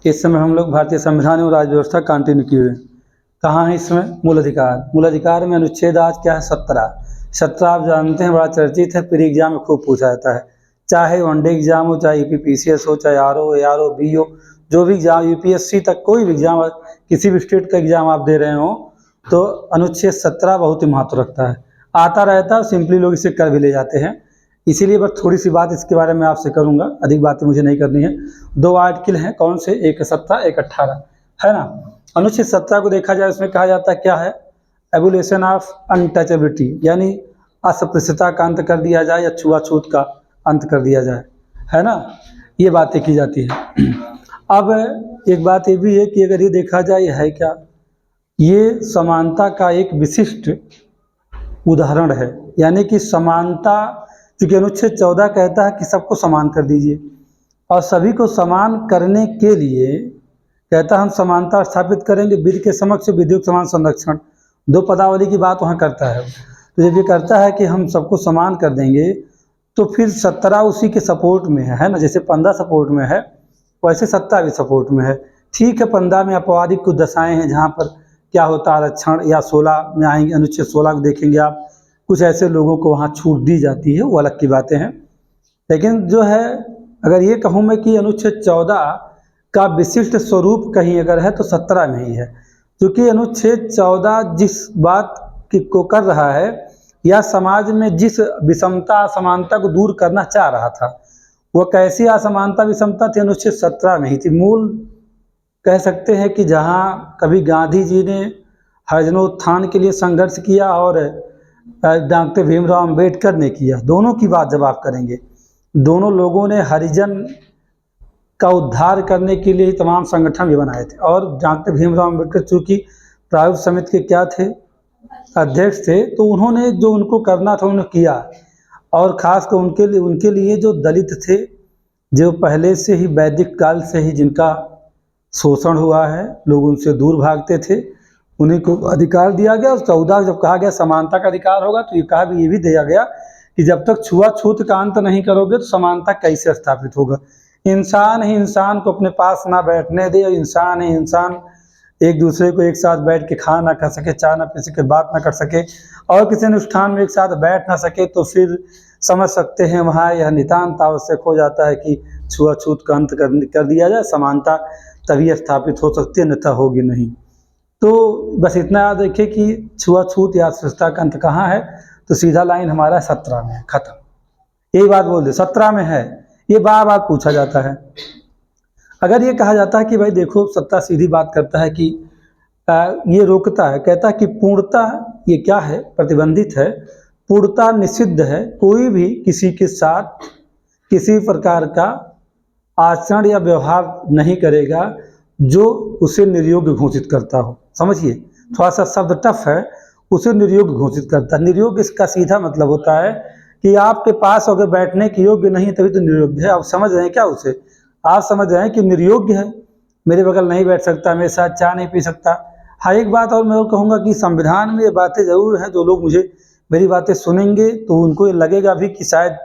इस समय हम लोग भारतीय संविधान और राज्य व्यवस्था कंटिन्यू किए हुए हैं। कहाँ है इसमें मूल अधिकार? मूल अधिकार में अनुच्छेद आज क्या है? 17 आप जानते हैं, बड़ा चर्चित है, प्री एग्जाम में खूब पूछा जाता है। चाहे वनडे एग्जाम हो, चाहे यूपीपीसीएस हो, चाहे आरओ एआरओ बी हो, जो भी एग्जाम, यूपीएससी तक कोई भी एग्जाम, किसी भी स्टेट का एग्जाम आप दे रहे हो तो अनुच्छेद 17 बहुत ही महत्व रखता है। आता रहता है, सिंपली लोग इसे कर भी ले जाते हैं। इसीलिए बस थोड़ी सी बात इसके बारे में आपसे करूंगा, अधिक बातें मुझे नहीं करनी है। 2 आर्टिकल हैं, कौन से? एक 17, एक 18, है ना। अनुच्छेद 17 को देखा जाए, उसमें कहा जाता है क्या है? एबुलेशन ऑफ अनटचेबिलिटी, यानी अस्पृश्यता का अंत कर दिया जाए या छुआछूत का अंत कर दिया जाए, है ना। ये बातें की जाती है। अब एक बात ये भी है कि अगर ये देखा जाए, ये है क्या? ये समानता का एक विशिष्ट उदाहरण है। यानी कि समानता, क्योंकि अनुच्छेद 14 कहता है कि सबको समान कर दीजिए, और सभी को समान करने के लिए कहता है हम समानता स्थापित करेंगे, विधि के समक्ष विधिक समान संरक्षण। 2 पदावली की बात वहाँ करता है। तो जब ये करता है कि हम सबको समान कर देंगे, तो फिर 17 उसी के सपोर्ट में है ना। जैसे 15 सपोर्ट में है, वैसे 17 भी सपोर्ट में है। ठीक है, 15 में अपवादिक कुछ दशाएं हैं जहाँ पर क्या होता है आरक्षण, या 16 में आएंगे, अनुच्छेद 16 को देखेंगे आप, कुछ ऐसे लोगों को वहाँ छूट दी जाती है, वो अलग की बातें हैं। लेकिन जो है, अगर ये कहूँ मैं कि अनुच्छेद 14 का विशिष्ट स्वरूप कहीं अगर है तो 17 में ही है। क्योंकि अनुच्छेद 14 जिस बात को कर रहा है, या समाज में जिस विषमता असमानता को दूर करना चाह रहा था, वो कैसी असमानता विषमता थी? अनुच्छेद 17 में ही थी। मूल कह सकते हैं कि जहाँ कभी गांधी जी ने हरिजनोत्थान के लिए संघर्ष किया और डॉक्टर भीमराव अंबेडकर ने किया, दोनों की बात जब आप करेंगे, दोनों लोगों ने हरिजन का उद्धार करने के लिए तमाम संगठन भी बनाए थे। और डॉक्टर भीमराव अंबेडकर चूँकि प्रारूप समिति के क्या थे? अध्यक्ष थे। तो उन्होंने जो उनको करना था उन्होंने किया। और खासकर उनके लिए जो दलित थे, जो पहले से ही वैदिक काल से ही जिनका शोषण हुआ है, लोग उनसे दूर भागते थे, उन्हीं को अधिकार दिया गया। और 14 जब कहा गया समानता का अधिकार होगा, तो ये भी दिया गया कि जब तक छुआछूत का अंत नहीं करोगे तो समानता कैसे स्थापित होगा। इंसान ही इंसान को अपने पास ना बैठने दे, और इंसान ही इंसान एक दूसरे को एक साथ बैठ के खा ना खा सके, चाय ना पी सके, बात ना कर सके, और किसी अनुष्ठान में एक साथ बैठ ना सके, तो फिर समझ सकते हैं वहाँ यह नितांत आवश्यक हो जाता है कि छुआछूत का अंत कर दिया जाए। समानता तभी स्थापित हो सकती है, अन्यथा होगी नहीं। तो बस इतना याद रखिए कि छुआछूत या अस्पृश्यता का अंत कहाँ है, तो सीधा लाइन हमारा 17 में है, खत्म। यही बात बोल दे, 17 में है। ये बार बार पूछा जाता है। अगर ये कहा जाता है कि भाई देखो, 17 सीधी बात करता है कि ये रोकता है, कहता है कि पूर्णता ये क्या है? प्रतिबंधित है। पूर्णता निषिद्ध है। कोई भी किसी के साथ किसी प्रकार का आचरण या व्यवहार नहीं करेगा जो उसे निर्योग्य घोषित करता हो। समझिए, थोड़ा सा शब्द टफ है, उसे निर्योग्य घोषित करता है। निर्योग्य इसका सीधा मतलब होता है कि आपके पास अगर बैठने के योग्य नहीं, तभी तो निर्योग्य है। आप समझ रहे हैं क्या उसे? आप समझ रहे हैं कि निर्योग्य है, मेरे बगल नहीं बैठ सकता, मेरे साथ चाय नहीं पी सकता। हाँ, एक बात और मैं कहूँगा कि संविधान में ये बातें ज़रूर हैं। जो लोग मेरी बातें सुनेंगे तो उनको ये लगेगा भी कि शायद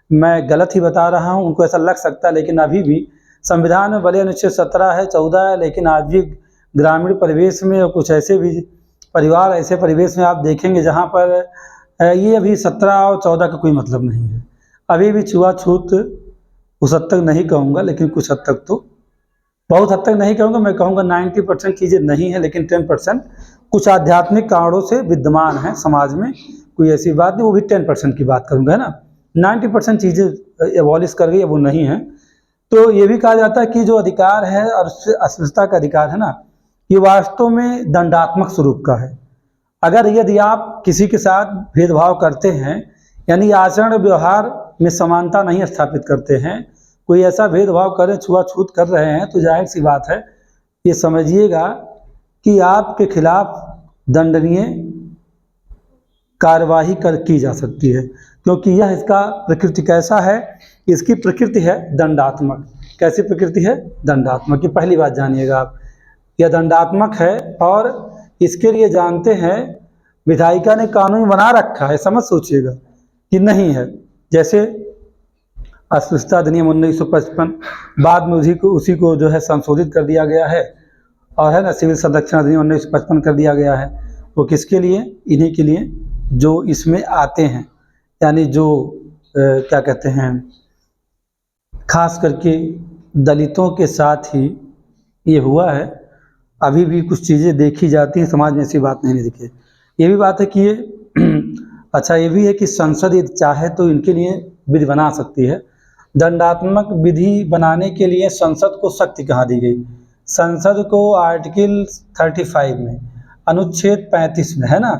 मैं गलत ही बता रहा हूँ, उनको ऐसा लग सकता है। लेकिन अभी भी संविधान में भले अनुच्छेद 17 है, 14 है, लेकिन आज भी ग्रामीण परिवेश में और कुछ ऐसे भी परिवार, ऐसे परिवेश में आप देखेंगे जहाँ पर ये अभी 17 और 14 का कोई मतलब नहीं है। अभी भी छुआछूत उस हद तक नहीं कहूँगा, लेकिन कुछ हद तक, तो बहुत हद तक नहीं कहूँगा, मैं कहूँगा 90% चीज़ें नहीं है, लेकिन 10% कुछ आध्यात्मिक कारणों से विद्यमान है समाज में। कोई ऐसी बात नहीं, वो भी 10% की बात करूँगा, है ना। 90% चीज़ें एबॉलिश कर गई, वो नहीं है। तो ये भी कहा जाता है कि जो अधिकार है और अस्पृश्यता का अधिकार है ना, ये वास्तव में दंडात्मक स्वरूप का है। अगर यदि आप किसी के साथ भेदभाव करते हैं, यानी आचरण व्यवहार में समानता नहीं स्थापित करते हैं, कोई ऐसा भेदभाव करें, छुआछूत कर रहे हैं, तो जाहिर सी बात है, ये समझिएगा कि आपके खिलाफ दंडनीय कार्यवाही की जा सकती है। क्योंकि यह इसका प्रकृति कैसा है? इसकी प्रकृति है दंडात्मक। कैसी प्रकृति है? दंडात्मक। की पहली बात जानिएगा आप, यह दंडात्मक है। और इसके लिए जानते हैं विधायिका ने कानून बना रखा है, समझ सोचिएगा कि नहीं है। जैसे अस्पृश्यता अधिनियम 1955, बाद में उसी को जो है संशोधित कर दिया गया है, और है ना सिविल संरक्षण अधिनियम 1955 कर दिया गया है। वो किसके लिए? इन्हीं के लिए जो इसमें आते हैं, यानी जो क्या कहते हैं, खास करके दलितों के साथ ही ये हुआ है। अभी भी कुछ चीज़ें देखी जाती हैं समाज में, ऐसी बात नहीं दिखे। ये भी बात है कि ये अच्छा ये भी है कि संसद यदि चाहे तो इनके लिए विधि बना सकती है। दंडात्मक विधि बनाने के लिए संसद को शक्ति कहाँ दी गई? संसद को आर्टिकल 35 में, अनुच्छेद 35 में, है ना,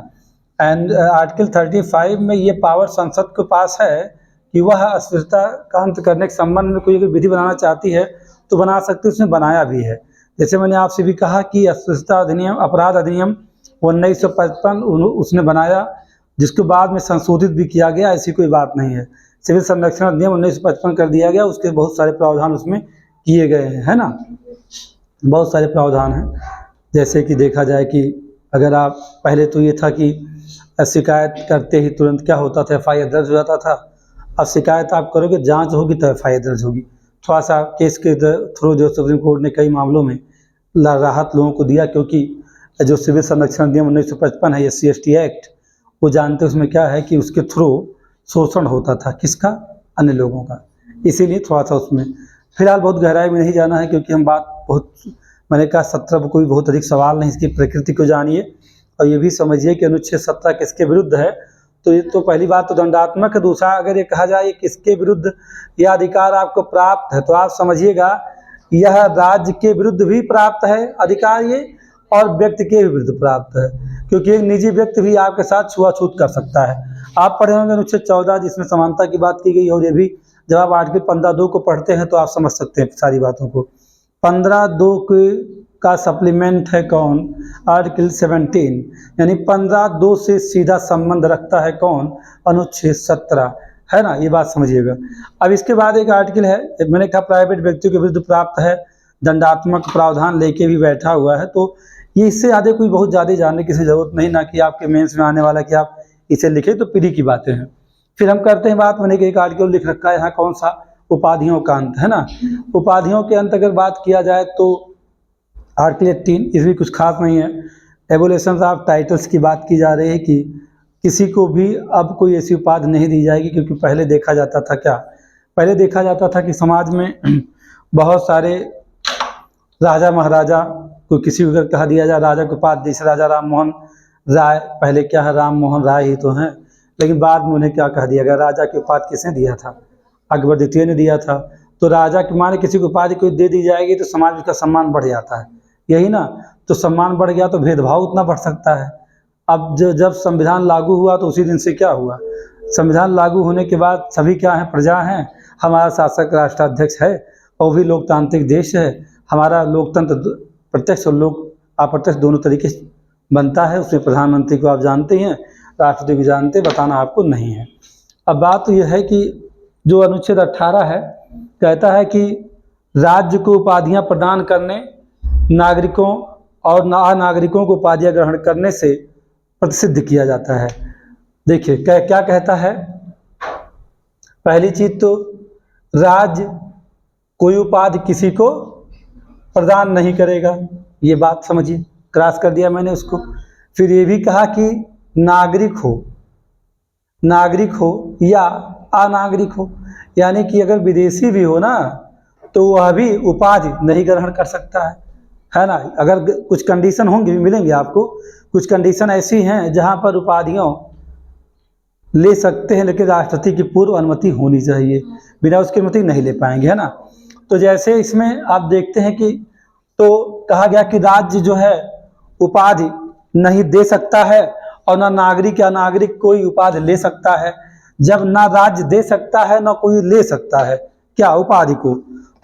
एंड आर्टिकल 35 में ये पावर संसद के पास है कि वह अस्पृश्यता का अंत करने के संबंध में कोई अगर विधि बनाना चाहती है तो बना सकती है, उसने बनाया भी है। जैसे मैंने आपसे भी कहा कि अस्पृश्यता अधिनियम, अपराध अधिनियम 1955 उसने बनाया, जिसको बाद में संशोधित भी किया गया, ऐसी कोई बात नहीं है। सिविल संरक्षण अधिनियम 1955 कर दिया गया, उसके बहुत सारे प्रावधान उसमें किए गए हैं, है ना, बहुत सारे प्रावधान हैं। जैसे कि देखा जाए कि अगर आप पहले तो ये था कि शिकायत करते ही तुरंत क्या होता था, FIR दर्ज हो जाता था। अब शिकायत आप करोगे, जांच होगी तो FIR दर्ज होगी। थोड़ा सा केस के थ्रू जो सुप्रीम कोर्ट ने कई मामलों में राहत लोगों को दिया, क्योंकि जो सिविल संरक्षण अधिनियम 1955 है, SC/ST एक्ट, वो जानते उसमें क्या है कि उसके थ्रू शोषण होता था, किसका? अन्य लोगों का। इसीलिए थोड़ा सा उसमें फिलहाल बहुत गहराई में नहीं जाना है, क्योंकि हम बात बहुत, मैंने कहा 17 में कोई बहुत अधिक सवाल नहीं, इसकी प्रकृति को जानिए और ये भी समझिए कि अनुच्छेद 17 किसके विरुद्ध है। तो ये तो पहली बात तो दंडात्मक है। दूसरा, अगर ये कहा जाए किसके विरुद्ध यह अधिकार आपको प्राप्त है, तो आप समझिएगा यह राज्य के विरुद्ध भी प्राप्त है अधिकार ये, और व्यक्ति के विरुद्ध प्राप्त है, क्योंकि एक निजी व्यक्ति भी आपके साथ छुआछूत कर सकता है। आप पढ़े होंगे अनुच्छेद 14 जिसमें समानता की बात की गई, और ये भी जब आप आर्टिकल 15(2) को पढ़ते हैं तो आप समझ सकते हैं सारी बातों को। 15(2) का सप्लीमेंट है कौन? आर्टिकल 17, यानी 15(2) से सीधा संबंध रखता है कौन? अनुच्छेद 17, है ना, ये बात समझिएगा। अब इसके बाद एक आर्टिकल है, मैंने कहा प्राइवेट व्यक्तियों के विरुद्ध प्राप्त है, दंडात्मक प्रावधान लेके भी बैठा हुआ है। तो ये इससे ज़्यादा कोई बहुत ज़्यादा जानने की जरूरत नहीं, ना कि आपके मेंस में आने वाला कि आप इसे लिखे, तो पीढ़ी की बातें हैं। फिर हम करते हैं बात, मैंने एक आर्टिकल लिख रखा है यहाँ, कौन सा? उपाधियों का अंत, है ना। उपाधियों के अंत अगर बात किया जाए तो आर्टिकल 18, इसमें कुछ खास नहीं है। एबोलिशन ऑफ टाइटल्स की बात की जा रही है कि किसी को भी अब कोई ऐसी उपाधि नहीं दी जाएगी, क्योंकि पहले देखा जाता था क्या? पहले देखा जाता था कि समाज में बहुत सारे राजा महाराजा को किसी को अगर कहा दिया जाए राजा की उपाधि, जैसे राजा राम मोहन राय, पहले क्या है, राम मोहन राय ही तो हैं, लेकिन बाद में उन्हें क्या कह दिया गया? राजा की उपाधि किसने दिया था? अकबर द्वितीय ने दिया था। तो राजा की माने किसी को उपाधि कोई दे दी जाएगी तो समाज में उसका सम्मान बढ़ जाता है, यही ना। तो सम्मान बढ़ गया तो भेदभाव उतना बढ़ सकता है। अब जब संविधान लागू हुआ तो उसी दिन से क्या हुआ? संविधान लागू होने के बाद सभी क्या हैं? प्रजा हैं। हमारा शासक राष्ट्राध्यक्ष है, और भी लोकतांत्रिक देश है हमारा। लोकतंत्र प्रत्यक्ष और लोक अप्रत्यक्ष दोनों तरीके से बनता है। उसमें प्रधानमंत्री को आप जानते हैं, राष्ट्रपति को जानते, बताना आपको नहीं है। अब बात तो यह है कि जो अनुच्छेद 18 है, कहता है कि राज्य को उपाधियां प्रदान करने, नागरिकों और अनागरिकों को उपाधियां ग्रहण करने से प्रतिषिद्ध किया जाता है। देखिए क्या कहता है? पहली चीज तो राज्य कोई उपाधि किसी को प्रदान नहीं करेगा, ये बात समझिए, क्रॉस कर दिया मैंने उसको। फिर ये भी कहा कि नागरिक हो या अनागरिक हो, यानी कि अगर विदेशी भी हो ना तो वह भी उपाधि नहीं ग्रहण कर सकता है ना। अगर कुछ कंडीशन होंगे, मिलेंगे आपको, कुछ कंडीशन ऐसी हैं जहां पर उपाधियों ले सकते हैं, लेकिन राष्ट्रपति की पूर्व अनुमति होनी चाहिए, बिना उसकी अनुमति नहीं ले पाएंगे, है ना। तो जैसे इसमें आप देखते हैं कि तो कहा गया कि राज्य जो है उपाधि नहीं दे सकता है, और ना नागरिक या नागरिक कोई उपाधि ले सकता है। जब ना राज्य दे सकता है ना कोई ले सकता है क्या? उपाधि को,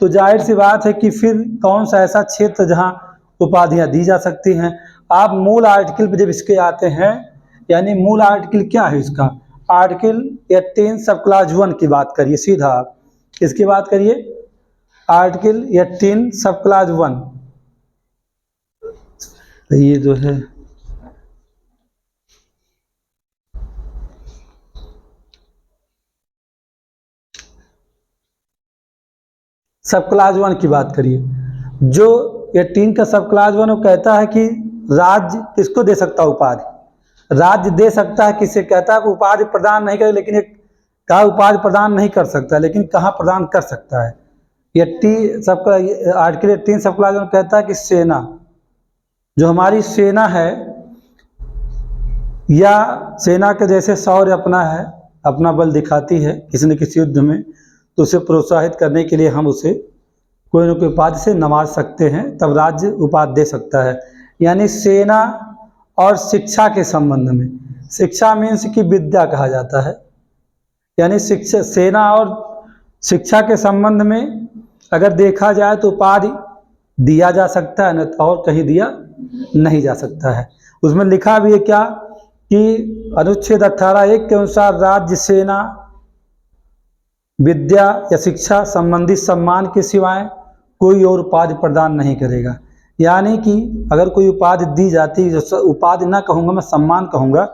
तो जाहिर सी बात है कि फिर कौन सा ऐसा क्षेत्र जहां उपाधियां दी जा सकती हैं? आप मूल आर्टिकल पे जब इसके आते हैं, यानी मूल आर्टिकल क्या है इसका? आर्टिकल 18 सब क्लास 1 की बात करिए, सीधा आप इसकी बात करिए। आर्टिकल 18 सब क्लास 1, ये जो है सब क्लास 1 की बात करिए, जो 18 का सब क्लास 1 वो कहता है कि राज्य किसको दे सकता है उपाधि, राज्य दे सकता है किसे, कहता है उपाधि प्रदान नहीं करे, लेकिन एक कहा उपाधि प्रदान नहीं कर सकता, लेकिन कहाँ प्रदान कर सकता है। 80 सबका आर्टिकल 18 सब क्लास 1 कहता है कि सेना, जो हमारी सेना है या सेना के जैसे शौर्य अपना है, अपना बल दिखाती है किसी न किसी युद्ध में, तो उसे प्रोत्साहित करने के लिए हम उसे कोई न कोई उपाधि से नवाज सकते हैं, तब राज्य उपाधि दे सकता है। यानी सेना और शिक्षा के संबंध में, शिक्षा मीन्स की विद्या कहा जाता है, यानी शिक्षा, सेना और शिक्षा के संबंध में अगर देखा जाए तो उपाधि दिया जा सकता है, न और कहीं दिया नहीं जा सकता है। उसमें लिखा भी है क्या कि अनुच्छेद 18(1) के अनुसार राज्य सेना विद्या या शिक्षा संबंधी सम्मान के सिवाय कोई और उपाधि प्रदान नहीं करेगा। यानी कि अगर कोई उपाधि दी जाती है, जो उपाधि ना कहूँगा मैं, सम्मान कहूँगा,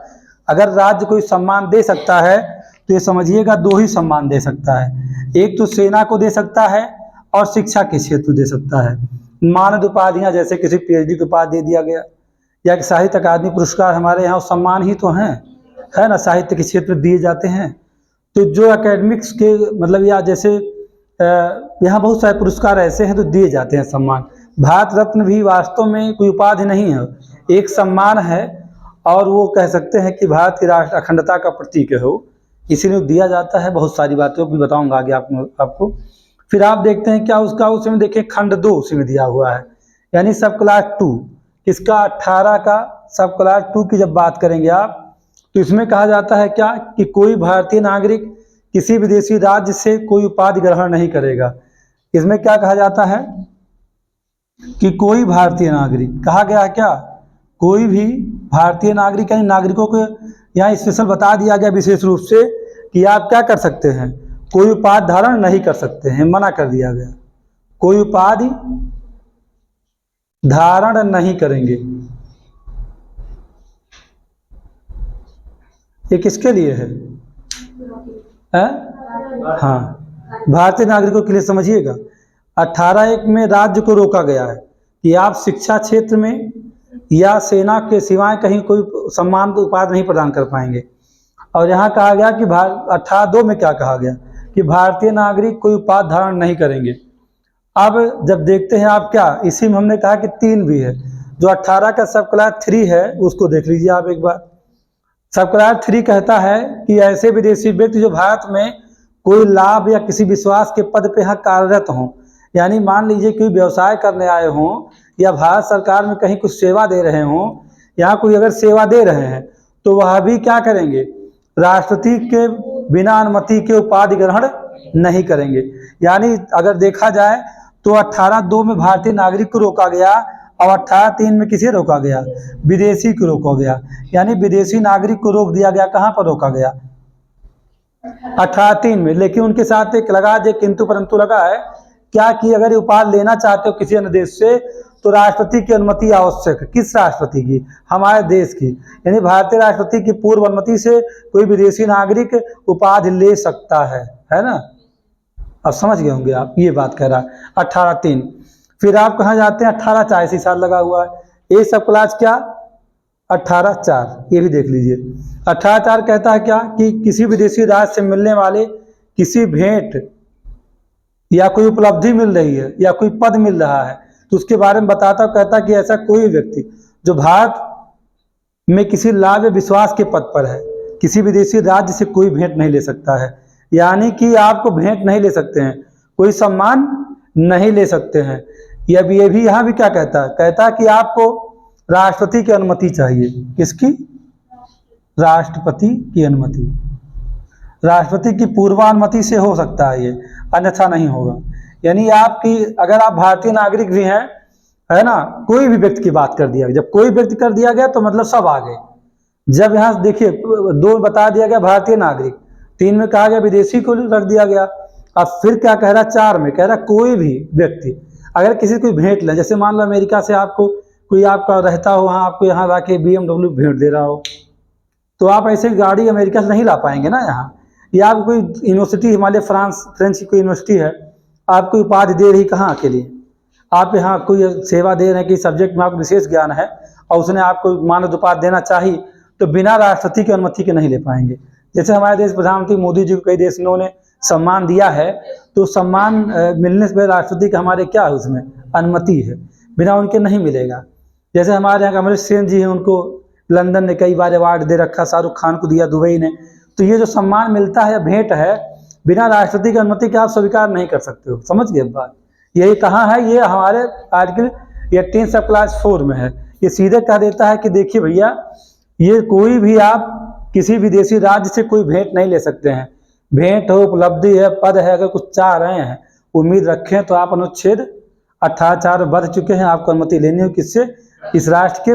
अगर राज्य कोई सम्मान दे सकता है तो ये समझिएगा 2 ही सम्मान दे सकता है, एक तो सेना को दे सकता है और शिक्षा के क्षेत्र दे सकता है। मानद उपाधियाँ जैसे किसी PhD की उपाधि दे दिया गया, या साहित्य अकादमी पुरस्कार हमारे यहाँ सम्मान ही तो हैं, है ना, साहित्य के क्षेत्र दिए जाते हैं। तो जो एकेडमिक्स के मतलब, या जैसे यहाँ बहुत सारे पुरस्कार ऐसे हैं तो दिए जाते हैं सम्मान। भारत रत्न भी वास्तव में कोई उपाधि नहीं है, एक सम्मान है, और वो कह सकते हैं कि भारत की राष्ट्र अखंडता का प्रतीक है, हो इसीलिए दिया जाता है। बहुत सारी बातें भी बताऊंगा आगे आपको। फिर आप देखते हैं क्या उसका, उसमें देखिए खंड 2 उसी में दिया हुआ है, यानी सब क्लास 2, इसका 18 का सब क्लास 2 की जब बात करेंगे आप, तो इसमें कहा जाता है क्या कि कोई भारतीय नागरिक किसी विदेशी राज्य से कोई उपाधि ग्रहण नहीं करेगा। इसमें क्या कहा जाता है कि कोई भारतीय नागरिक, कहा गया है क्या, कोई भी भारतीय नागरिक, यानी नागरिकों को यहाँ स्पेशल बता दिया गया विशेष रूप से कि आप क्या कर सकते हैं, कोई उपाधि धारण नहीं कर सकते हैं, मना कर दिया गया, कोई उपाधि धारण नहीं करेंगे। ये किसके लिए है? हाँ, भारतीय नागरिकों के लिए। समझिएगा 18(1) में राज्य को रोका गया है कि आप शिक्षा क्षेत्र में या सेना के सिवाय कहीं कोई सम्मान उपाधि नहीं प्रदान कर पाएंगे। और यहाँ कहा गया कि 18(2) में क्या कहा गया कि भारतीय नागरिक कोई उपाधि धारण नहीं करेंगे। अब जब देखते हैं आप क्या, इसी में हमने कहा कि 3 भी है, जो 18 का सब क्लास 3 है उसको देख लीजिए आप एक बार। सब क्लास 3 कहता है कि ऐसे विदेशी व्यक्ति जो भारत में कोई लाभ या किसी विश्वास के पद पे यहाँ कार्यरत हों, यानी मान लीजिए कोई व्यवसाय करने आए हों या भारत सरकार में कहीं कुछ सेवा दे रहे हों, यहाँ कोई अगर सेवा दे रहे हैं तो वह भी क्या करेंगे, राष्ट्रपति के बिना अनुमति के उपाधि ग्रहण नहीं करेंगे। यानी अगर देखा जाए तो 18(2) में भारतीय नागरिक को रोका गया और 18(3) में किसे रोका गया, विदेशी को रोका गया। यानी विदेशी नागरिक को रोक दिया गया, कहाँ पर रोका गया, 18(3) में। लेकिन उनके साथ एक लगा जो किंतु परंतु लगा है क्या कि अगर ये उपाधि लेना चाहते हो किसी अन्य देश से तो राष्ट्रपति की अनुमति आवश्यक है। किस राष्ट्रपति की, हमारे देश की, यानी भारतीय राष्ट्रपति की पूर्व अनुमति से कोई विदेशी नागरिक उपाधि ले सकता है ना। अब समझ गए होंगे आप, ये बात कह रहा है 18(3). फिर आप कहाँ जाते हैं, 18(4) इसी साल लगा हुआ है, ये सब क्लास क्या, 18(4), ये भी देख लीजिए। 18(4) कहता है क्या कि किसी विदेशी राज्य से मिलने वाले किसी भेंट या कोई उपलब्धि मिल रही है या कोई पद मिल रहा है तो उसके बारे में बताता, कहता कि ऐसा कोई व्यक्ति जो भारत में किसी लाभ या विश्वास के पद पर है, किसी विदेशी राज्य से कोई भेंट नहीं ले सकता है। यानी कि आपको भेंट नहीं ले सकते हैं, कोई सम्मान नहीं ले सकते हैं। ये भी यहाँ भी क्या कहता है, कहता कि आपको राष्ट्रपति की अनुमति चाहिए। किसकी, राष्ट्रपति की अनुमति, राष्ट्रपति की पूर्वानुमति से हो सकता है ये, अन्यथा नहीं होगा। यानी आपकी, अगर आप भारतीय नागरिक भी हैं, है ना, कोई भी व्यक्ति की बात कर दिया, जब कोई व्यक्ति कर दिया गया तो मतलब सब आ गए। जब यहाँ देखिए 2 बता दिया गया भारतीय नागरिक, 3 में कहा गया विदेशी को रख दिया गया, अब फिर क्या कह रहा 4 में, कह रहा कोई भी व्यक्ति अगर किसी को भेंट ले, जैसे मान लो अमेरिका से आपको कोई आपका रहता हो, वहाँ आपको यहाँ ला के BMW भेंट दे रहा हो, तो आप ऐसे गाड़ी अमेरिका से नहीं ला पाएंगे ना यहाँ। या आप कोई यूनिवर्सिटी, हिमालय फ्रेंच की कोई यूनिवर्सिटी है, आपको उपाधि दे रही कहाँ के लिए? आप यहाँ कोई सेवा दे रहे हैं कि सब्जेक्ट में आपको विशेष ज्ञान है और उसने आपको मानद उपाधि देना चाहिए, तो बिना राष्ट्रपति की अनुमति के नहीं ले पाएंगे। जैसे हमारे देश प्रधानमंत्री मोदी जी को कई देशों ने सम्मान दिया है, तो सम्मान मिलने से राष्ट्रपति का हमारे क्या है, उसमें अनुमति है, बिना उनके नहीं मिलेगा। जैसे हमारे यहाँ अमरीश सेन जी हैं, उनको लंदन ने कई बार अवार्ड दे रखा, शाहरुख खान को दिया दुबई ने। तो ये जो सम्मान मिलता है, भेंट है, बिना राष्ट्रपति की अनुमति के आप स्वीकार नहीं कर सकते हो। समझ गए बात? यही कहाँ है, ये हमारे आर्टिकल 18 सब क्लास 4 में है। ये सीधे कह देता है कि देखिए भैया, ये कोई भी आप किसी विदेशी राज्य से कोई भेंट नहीं ले सकते हैं। भेंट हो, उपलब्धि है, पद है, अगर कुछ चाह रहे हैं, उम्मीद रखें तो आप अनुच्छेद 18 बढ़ चुके हैं, आपको अनुमति लेनी हो किससे? इस राष्ट्र के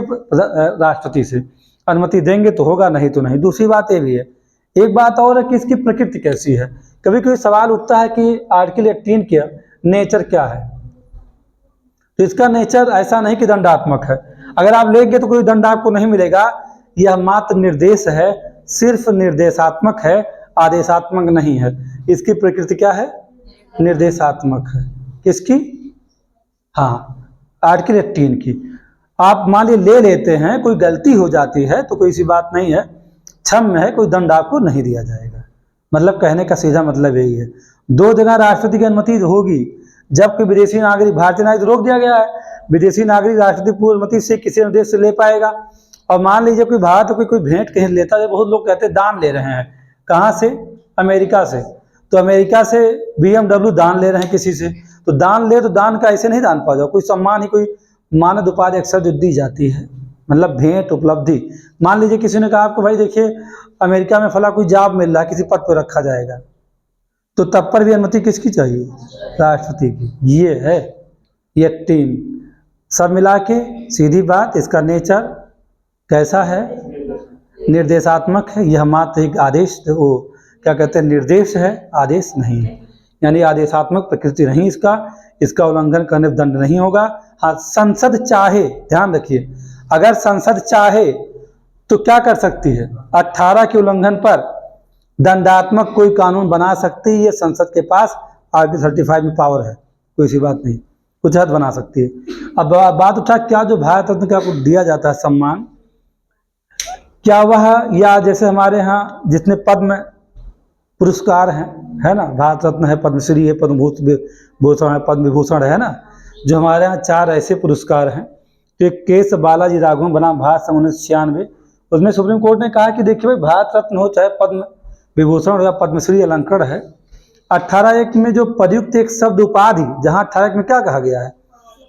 राष्ट्रपति से। अनुमति देंगे तो होगा, नहीं तो नहीं। दूसरी बात ये भी है, एक बात और है कि इसकी प्रकृति कैसी है। कभी कभी सवाल उठता है कि आर्टिकल 18 का नेचर क्या है? तो इसका नेचर ऐसा नहीं कि दंडात्मक है। अगर आप लेंगे तो कोई दंड आपको नहीं मिलेगा। यह मात्र निर्देश है, सिर्फ निर्देशात्मक है, आदेशात्मक नहीं है। इसकी प्रकृति क्या है? निर्देशात्मक है। किसकी? हाँ, आर्टिकल 18 की। आप मान लीजिए ले लेते हैं, कोई गलती हो जाती है तो कोई सी बात नहीं है, क्षम्य है, कोई दंड आपको नहीं दिया जाएगा। मतलब कहने का सीधा मतलब यही है। दो जगह राष्ट्रपति की अनुमति होगी, जब कोई विदेशी नागरिक, भारतीय नागरिक रोक दिया गया है, विदेशी नागरिक राष्ट्रपति पूर्व अनुमति से किसी देश से ले पाएगा। और मान लीजिए कोई भारत कोई भेंट कहीं लेता है, बहुत लोग कहते हैं दान ले रहे हैं, कहाँ से? अमेरिका से। तो अमेरिका से BMW दान ले रहे हैं किसी से, तो दान ले, तो दान का ऐसे नहीं दान पा जाओ, कोई सम्मान ही, कोई मानद उपाधि अक्सर जो दी जाती है, मतलब भेंट उपलब्धि। मान लीजिए किसी ने कहा आपको, भाई देखिए अमेरिका में फला कोई जॉब मिल रहा है, किसी पद पर रखा जाएगा, तो तब पर भी अनुमति किसकी चाहिए? राष्ट्रपति की। ये है 18। सब मिला के सीधी बात, इसका नेचर कैसा है? निर्देशात्मक है। यह मात्र एक आदेश, वो क्या कहते हैं, निर्देश है, आदेश नहीं है। यानी आदेशात्मक प्रकृति नहीं इसका उल्लंघन करने पर दंड नहीं होगा। हाँ, संसद चाहे, ध्यान रखिए, अगर संसद चाहे तो क्या कर सकती है? 18 के उल्लंघन पर दंडात्मक कोई कानून बना सकती है। ये संसद के पास आर्टिकल 35 में पावर है, कोई सी बात नहीं, कुछ हद बना सकती है। अब बात उठा, क्या जो भारत रत्न का आपको दिया जाता है सम्मान, क्या वह, या जैसे हमारे यहाँ जितने पद्म पुरस्कार हैं, है ना, भारत रत्न है, पद्मश्री है, पद्म भूषण है, पद्म विभूषण है ना, जो हमारे यहाँ 4 ऐसे पुरस्कार हैं। तो एक केस बालाजी राघवन बनाम भारत सन 1996, उसमें सुप्रीम कोर्ट ने कहा कि देखिए भाई, भारत रत्न हो चाहे पद्म विभूषण या पद्मश्री अलंकरण है, 18(1) में जो प्रयुक्त एक शब्द उपाधि, जहाँ 18(1) में क्या कहा गया है?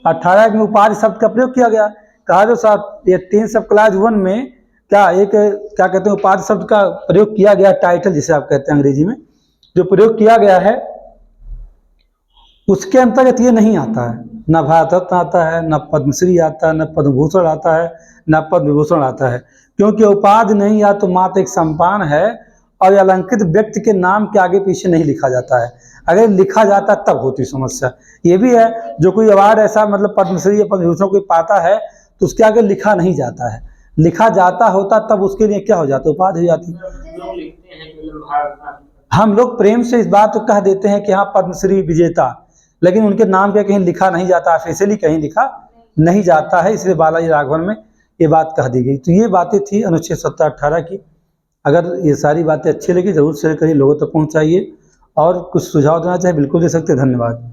18(1) में उपाधि शब्द का प्रयोग किया गया। कहा जो 18 सब क्लास 1 में क्या क्या कहते हैं, उपाधि शब्द का प्रयोग किया गया, टाइटल जिसे आप कहते हैं अंग्रेजी में, जो प्रयोग किया गया है, उसके अंतर्गत ये नहीं आता है। न भारत रत्न आता है, न पद्मश्री आता है, न पद्म भूषण आता है, न पद्म विभूषण आता है, क्योंकि उपाधि नहीं, या तो मात्र एक सम्मान है, और अलंकृत व्यक्ति के नाम के आगे पीछे नहीं लिखा जाता है। अगर लिखा जाता तब होती समस्या। ये भी है, जो कोई अवार्ड ऐसा, मतलब पद्मश्री या पद्म विभूषण कोई पाता है, तो उसके आगे लिखा नहीं जाता है। लिखा जाता होता तब उसके लिए क्या हो जाता, उपाधि हो जाती। हम लोग प्रेम से इस बात को कह देते हैं कि हाँ पद्मश्री विजेता, लेकिन उनके नाम पे कहीं लिखा नहीं जाता, ऑफिशियली कहीं लिखा नहीं जाता है, इसलिए बालाजी राघवन में ये बात कह दी गई। तो ये बातें थी अनुच्छेद 17-18 की। अगर ये सारी बातें अच्छी लगी जरूर शेयर करिए, लोगों तक पहुंचाइए, और कुछ सुझाव देना चाहे बिल्कुल दे सकते हैं। धन्यवाद।